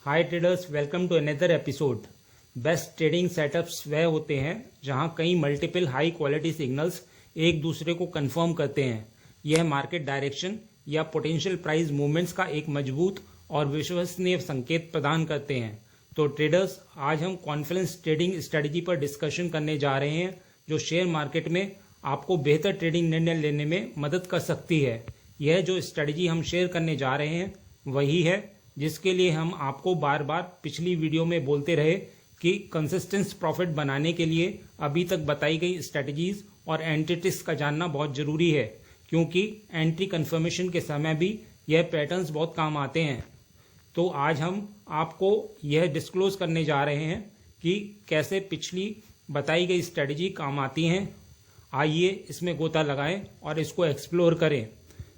Hi traders, welcome to another episode. Best trading setups वह होते हैं जहां कई मल्टीपल हाई क्वालिटी सिग्नल्स एक दूसरे को कंफर्म करते हैं। यह मार्केट डायरेक्शन या पोटेंशियल प्राइस मूवमेंट्स का एक मजबूत और विश्वसनीय संकेत प्रदान करते हैं। तो ट्रेडर्स, आज हम कॉन्फिडेंस ट्रेडिंग स्ट्रेटजी पर डिस्कशन करने जा रहे हैं जो शेयर मार्केट में आपको बेहतर ट्रेडिंग निर्णय लेने में मदद कर सकती है। यह जो स्ट्रेटजी हम शेयर करने जा रहे हैं वही है जिसके लिए हम आपको बार बार पिछली वीडियो में बोलते रहे कि कंसिस्टेंट प्रॉफिट बनाने के लिए अभी तक बताई गई स्ट्रेटजीज और एंट्रीज का जानना बहुत जरूरी है, क्योंकि एंट्री कंफर्मेशन के समय भी यह पैटर्न्स बहुत काम आते हैं। तो आज हम आपको यह डिस्क्लोज करने जा रहे हैं कि कैसे पिछली बताई गई स्ट्रेटजी काम आती हैं। आइए इसमें गोता लगाएं और इसको एक्सप्लोर करें।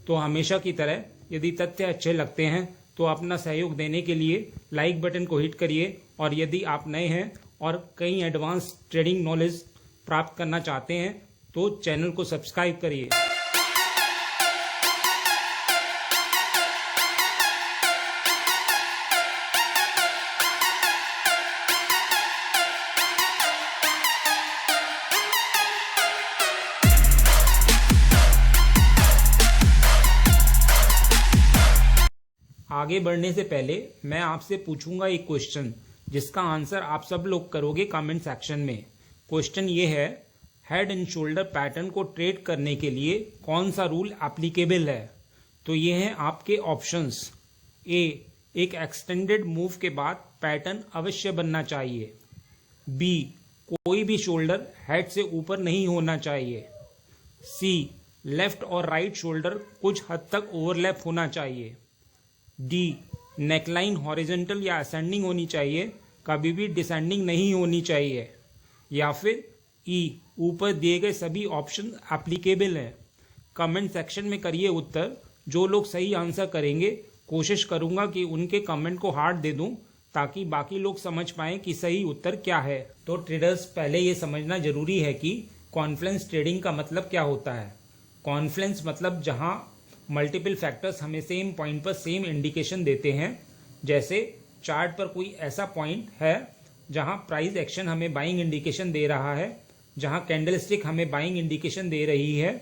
तो हमेशा की तरह यदि तथ्य अच्छे लगते हैं तो अपना सहयोग देने के लिए लाइक बटन को हिट करिए, और यदि आप नए हैं और कई एडवांस ट्रेडिंग नॉलेज प्राप्त करना चाहते हैं तो चैनल को सब्सक्राइब करिए। आगे बढ़ने से पहले मैं आपसे पूछूंगा एक क्वेश्चन जिसका आंसर आप सब लोग करोगे कमेंट सेक्शन में। क्वेश्चन ये है, हेड एंड शोल्डर पैटर्न को ट्रेड करने के लिए कौन सा रूल एप्लीकेबल है? तो ये हैं आपके ऑप्शंस। ए, एक एक्सटेंडेड मूव के बाद पैटर्न अवश्य बनना चाहिए। बी, कोई भी शोल्डर हेड से ऊपर नहीं होना चाहिए। सी, लेफ्ट और राइट शोल्डर कुछ हद तक ओवरलैप होना चाहिए। डी, नेकलाइन हॉरिजॉन्टल या असेंडिंग होनी चाहिए, कभी भी डिसेंडिंग नहीं होनी चाहिए। या फिर ई, ऊपर दिए गए सभी ऑप्शन एप्लीकेबल हैं। कमेंट सेक्शन में करिए उत्तर। जो लोग सही आंसर करेंगे कोशिश करूंगा कि उनके कमेंट को हार्ट दे दूं ताकि बाकी लोग समझ पाएं कि सही उत्तर क्या है। तो ट्रेडर्स, पहले ये समझना जरूरी है कि कॉन्फिडेंस ट्रेडिंग का मतलब क्या होता है। कॉन्फिडेंस मतलब जहां मल्टीपल फैक्टर्स हमें सेम पॉइंट पर सेम इंडिकेशन देते हैं। जैसे चार्ट पर कोई ऐसा पॉइंट है जहां प्राइस एक्शन हमें बाइंग इंडिकेशन दे रहा है, जहां कैंडलस्टिक हमें बाइंग इंडिकेशन दे रही है,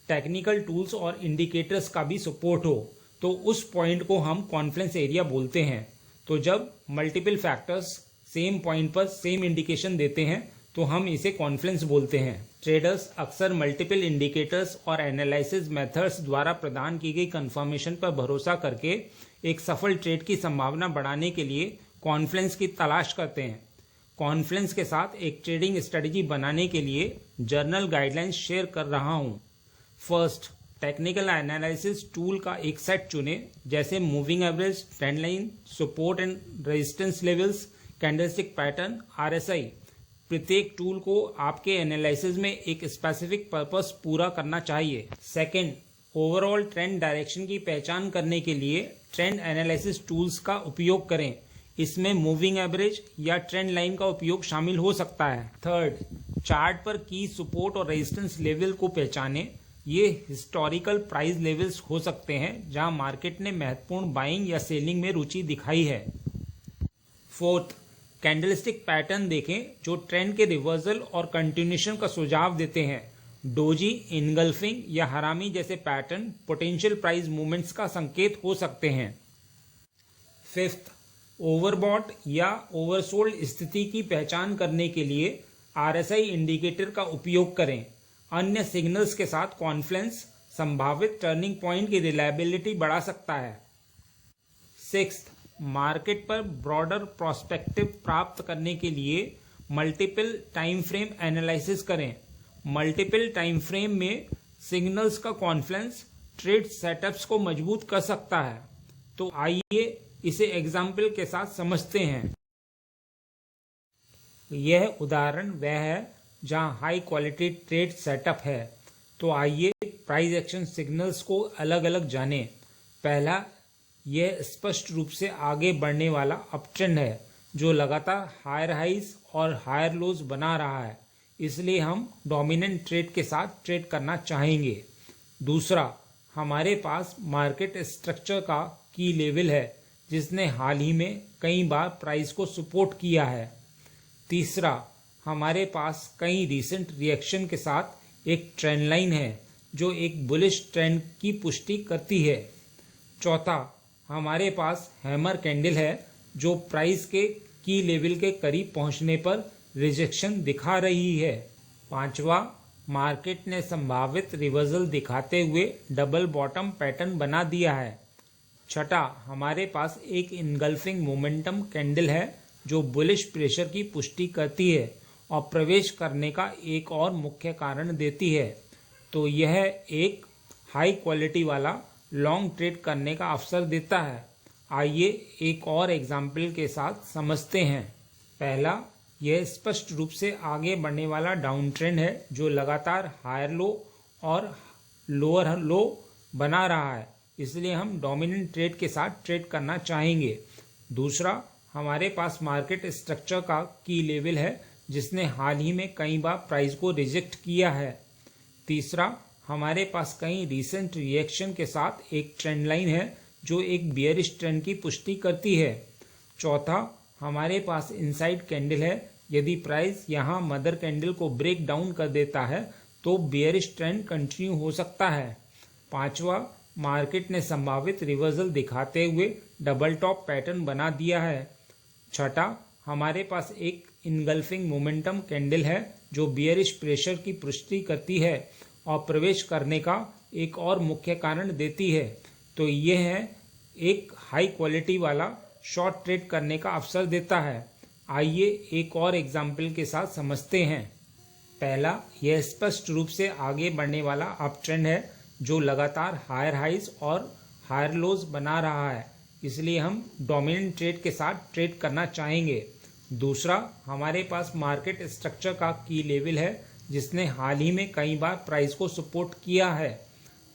टेक्निकल टूल्स और इंडिकेटर्स का भी सपोर्ट हो, तो उस पॉइंट को हम कॉन्फिडेंस एरिया बोलते हैं। तो जब मल्टीपल फैक्टर्स सेम पॉइंट पर सेम इंडिकेशन देते हैं तो हम इसे कॉन्फिडेंस बोलते हैं। ट्रेडर्स अक्सर मल्टीपल इंडिकेटर्स और एनालिसिस मेथड्स द्वारा प्रदान की गई कंफर्मेशन पर भरोसा करके एक सफल ट्रेड की संभावना बढ़ाने के लिए कॉन्फिडेंस की तलाश करते हैं। कॉन्फिडेंस के साथ एक ट्रेडिंग स्ट्रेटजी बनाने के लिए जर्नल गाइडलाइंस शेयर कर रहा हूं। फर्स्ट, टेक्निकल एनालिसिस टूल का एक सेट चुनें, जैसे moving average, trend line, support and resistance levels, candlestick pattern, RSI। प्रत्येक टूल को आपके एनालिसिस में एक स्पेसिफिक पर्पस पूरा करना चाहिए। सेकंड, ओवरऑल ट्रेंड डायरेक्शन की पहचान करने के लिए ट्रेंड एनालिसिस टूल्स का उपयोग करें। इसमें मूविंग एवरेज या ट्रेंड लाइन का उपयोग शामिल हो सकता है। थर्ड, चार्ट पर की सपोर्ट और रेजिस्टेंस लेवल को पहचानें। ये हिस्टोरिकल प्राइस लेवल्स हो सकते हैं जहां मार्केट ने महत्वपूर्ण बाइंग या सेलिंग में रुचि दिखाई है। फोर्थ, कैंडलस्टिक पैटर्न देखें जो ट्रेंड के रिवर्सल और कंटिन्यूएशन का सुझाव देते हैं। डोजी, इनगल्फिंग या हरामी जैसे पैटर्न पोटेंशियल प्राइस मूवमेंट्स का संकेत हो सकते हैं। फिफ्थ, ओवरबॉट या ओवरसोल्ड स्थिति की पहचान करने के लिए RSI इंडिकेटर का उपयोग करें। अन्य सिग्नल्स के साथ कॉन्फिडेंस संभावित टर्निंग पॉइंट की रिलायबिलिटी बढ़ा सकता है। सिक्स्थ, मार्केट पर ब्रॉडर प्रोस्पेक्टिव प्राप्त करने के लिए मल्टीपल टाइम फ्रेम एनालिसिस करें। मल्टीपल टाइम फ्रेम में सिग्नल्स का कॉन्फिडेंस ट्रेड सेटअप्स को मजबूत कर सकता है। तो आइए इसे एग्जाम्पल के साथ समझते हैं। यह उदाहरण वह है जहां हाई क्वालिटी ट्रेड सेटअप है। तो आइए प्राइस एक्शन सिग्नल्स को अलग अलग जानें। पहला, यह स्पष्ट रूप से आगे बढ़ने वाला अपट्रेंड है जो लगातार हायर हाइज और हायर लोज बना रहा है, इसलिए हम डोमिनेंट ट्रेड के साथ ट्रेड करना चाहेंगे। दूसरा, हमारे पास मार्केट स्ट्रक्चर का की लेवल है जिसने हाल ही में कई बार प्राइस को सपोर्ट किया है। तीसरा, हमारे पास कई रीसेंट रिएक्शन के साथ एक ट्रेंड लाइन है जो एक बुलिश ट्रेंड की पुष्टि करती है। चौथा, हमारे पास हैमर कैंडल है जो प्राइस के की लेवल के करीब पहुंचने पर रिजेक्शन दिखा रही है। पांचवा, मार्केट ने संभावित रिवर्सल दिखाते हुए डबल बॉटम पैटर्न बना दिया है। छठा, हमारे पास एक इनगल्फिंग मोमेंटम कैंडल है जो बुलिश प्रेशर की पुष्टि करती है और प्रवेश करने का एक और मुख्य कारण देती है। तो यह एक हाई क्वालिटी वाला लॉन्ग ट्रेड करने का अवसर देता है। आइए एक और एग्जाम्पल के साथ समझते हैं। पहला, यह स्पष्ट रूप से आगे बढ़ने वाला डाउन ट्रेंड है जो लगातार हायर लो और लोअर लो बना रहा है, इसलिए हम डोमिनेंट ट्रेड के साथ ट्रेड करना चाहेंगे। दूसरा, हमारे पास मार्केट स्ट्रक्चर का की लेवल है जिसने हाल ही में कई बार प्राइस को रिजेक्ट किया है। तीसरा, हमारे पास कई रीसेंट रिएक्शन के साथ एक ट्रेंड लाइन है जो एक बियरिश ट्रेंड की पुष्टि करती है। चौथा, हमारे पास इनसाइड कैंडल है। यदि प्राइस यहाँ मदर कैंडल को ब्रेक डाउन कर देता है तो बियरिश ट्रेंड कंटिन्यू हो सकता है। पांचवा, मार्केट ने संभावित रिवर्सल दिखाते हुए डबल टॉप पैटर्न बना दिया है। छठा, हमारे पास एक इनगल्फिंग मोमेंटम कैंडल है जो बियरिश प्रेशर की पुष्टि करती है और प्रवेश करने का एक और मुख्य कारण देती है। तो यह है एक हाई क्वालिटी वाला शॉर्ट ट्रेड करने का अवसर देता है। आइए एक और एग्जाम्पल के साथ समझते हैं। पहला, यह स्पष्ट रूप से आगे बढ़ने वाला अप ट्रेंड है जो लगातार हायर हाइज और हायर लोज बना रहा है, इसलिए हम डोमिनेंट ट्रेड के साथ ट्रेड करना चाहेंगे। दूसरा, हमारे पास मार्केट स्ट्रक्चर का की लेवल है जिसने हाल ही में कई बार प्राइस को सपोर्ट किया है।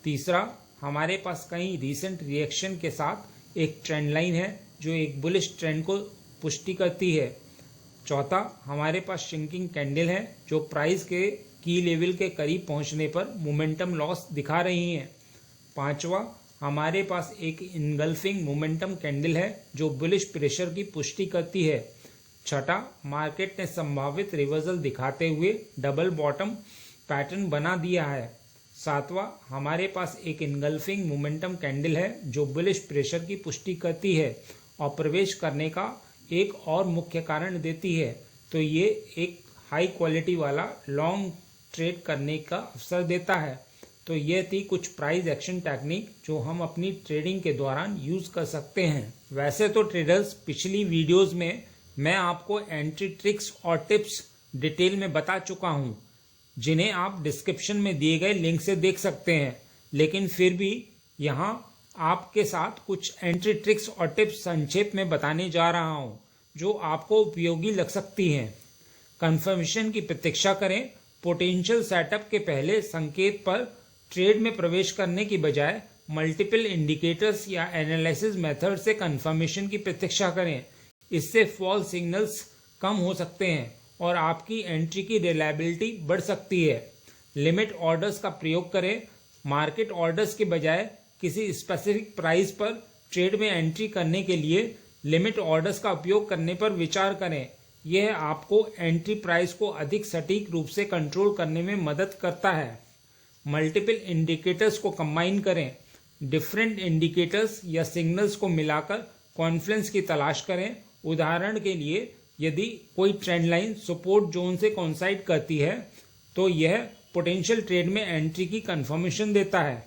तीसरा, हमारे पास कई रीसेंट रिएक्शन के साथ एक ट्रेंड लाइन है जो एक बुलिश ट्रेंड को पुष्टि करती है। चौथा, हमारे पास श्रिंकिंग कैंडल है जो प्राइस के की लेवल के करीब पहुंचने पर मोमेंटम लॉस दिखा रही है। पांचवा, हमारे पास एक इनगल्फिंग मोमेंटम कैंडल है जो बुलिश प्रेशर की पुष्टि करती है। छठा, मार्केट ने संभावित रिवर्सल दिखाते हुए डबल बॉटम पैटर्न बना दिया है। सातवां, हमारे पास एक इनगल्फिंग मोमेंटम कैंडल है जो बुलिश प्रेशर की पुष्टि करती है और प्रवेश करने का एक और मुख्य कारण देती है। तो ये एक हाई क्वालिटी वाला लॉन्ग ट्रेड करने का अवसर देता है। तो ये थी कुछ प्राइस एक्शन टेक्निक जो हम अपनी ट्रेडिंग के दौरान यूज कर सकते हैं। वैसे तो ट्रेडर्स, पिछली वीडियोस में मैं आपको एंट्री ट्रिक्स और टिप्स डिटेल में बता चुका हूं, जिन्हें आप डिस्क्रिप्शन में दिए गए लिंक से देख सकते हैं, लेकिन फिर भी यहां आपके साथ कुछ एंट्री ट्रिक्स और टिप्स संक्षेप में बताने जा रहा हूं जो आपको उपयोगी लग सकती हैं। कंफर्मेशन की प्रतीक्षा करें। पोटेंशियल सेटअप के पहले संकेत पर ट्रेड में प्रवेश करने की बजाय मल्टीपल इंडिकेटर्स या एनालिसिस मेथड से कंफर्मेशन की प्रतीक्षा करें। इससे फॉल्स सिग्नल्स कम हो सकते हैं और आपकी एंट्री की रिलायबिलिटी बढ़ सकती है। लिमिट ऑर्डर्स का प्रयोग करें। मार्केट ऑर्डर्स के बजाय किसी स्पेसिफिक प्राइस पर ट्रेड में एंट्री करने के लिए लिमिट ऑर्डर्स का उपयोग करने पर विचार करें। यह आपको एंट्री प्राइस को अधिक सटीक रूप से कंट्रोल करने में मदद करता है। मल्टीपल इंडिकेटर्स को कंबाइन करें। डिफरेंट इंडिकेटर्स या सिग्नल्स को मिलाकर कॉन्फ्लुएंस की तलाश करें। उदाहरण के लिए, यदि कोई ट्रेंड लाइन सपोर्ट जोन से कोइंसाइड करती है तो यह पोटेंशियल ट्रेड में एंट्री की कंफर्मेशन देता है।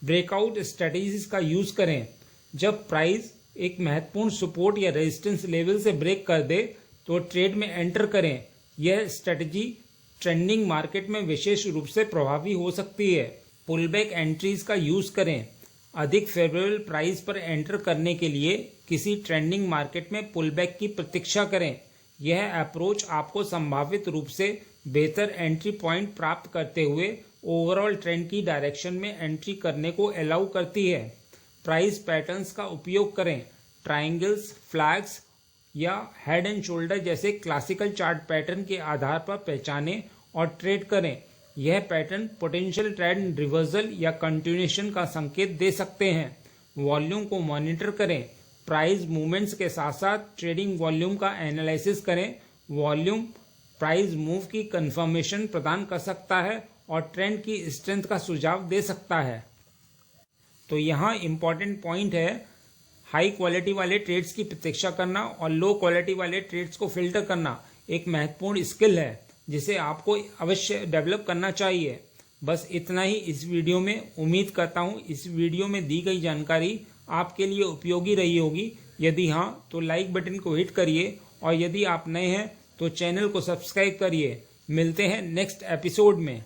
ब्रेकआउट स्ट्रेटजीज का यूज करें। जब प्राइस एक महत्वपूर्ण सपोर्ट या रेजिस्टेंस लेवल से ब्रेक कर दे तो ट्रेड में एंटर करें। यह स्ट्रेटजी ट्रेंडिंग मार्केट में विशेष रूप से प्रभावी हो सकती है। पुलबैक एंट्रीज का यूज करें। अधिक फेवरेबल प्राइस पर एंटर करने के लिए किसी ट्रेंडिंग मार्केट में पुलबैक की प्रतीक्षा करें। यह अप्रोच आपको संभावित रूप से बेहतर एंट्री पॉइंट प्राप्त करते हुए ओवरऑल ट्रेंड की डायरेक्शन में एंट्री करने को अलाउ करती है। प्राइस पैटर्न्स का उपयोग करें। ट्रायंगल्स, फ्लैग्स या हेड एंड शोल्डर जैसे क्लासिकल चार्ट पैटर्न के आधार पर पहचानें और ट्रेड करें। यह पैटर्न पोटेंशियल ट्रेंड रिवर्सल या कंटिन्यूएशन का संकेत दे सकते हैं। वॉल्यूम को मॉनिटर करें। प्राइस मूवमेंट्स के साथ साथ ट्रेडिंग वॉल्यूम का एनालिसिस करें। वॉल्यूम प्राइस मूव की कंफर्मेशन प्रदान कर सकता है और ट्रेंड की स्ट्रेंथ का सुझाव दे सकता है। तो यहाँ इंपॉर्टेंट पॉइंट है, हाई क्वालिटी वाले ट्रेड्स की प्रतीक्षा करना और लो क्वालिटी वाले ट्रेड्स को फिल्टर करना एक महत्वपूर्ण स्किल है जिसे आपको अवश्य डेवलप करना चाहिए। बस इतना ही इस वीडियो में। उम्मीद करता हूँ इस वीडियो में दी गई जानकारी आपके लिए उपयोगी रही होगी। यदि हाँ तो लाइक बटन को हिट करिए और यदि आप नए हैं तो चैनल को सब्सक्राइब करिए। मिलते हैं नेक्स्ट एपिसोड में।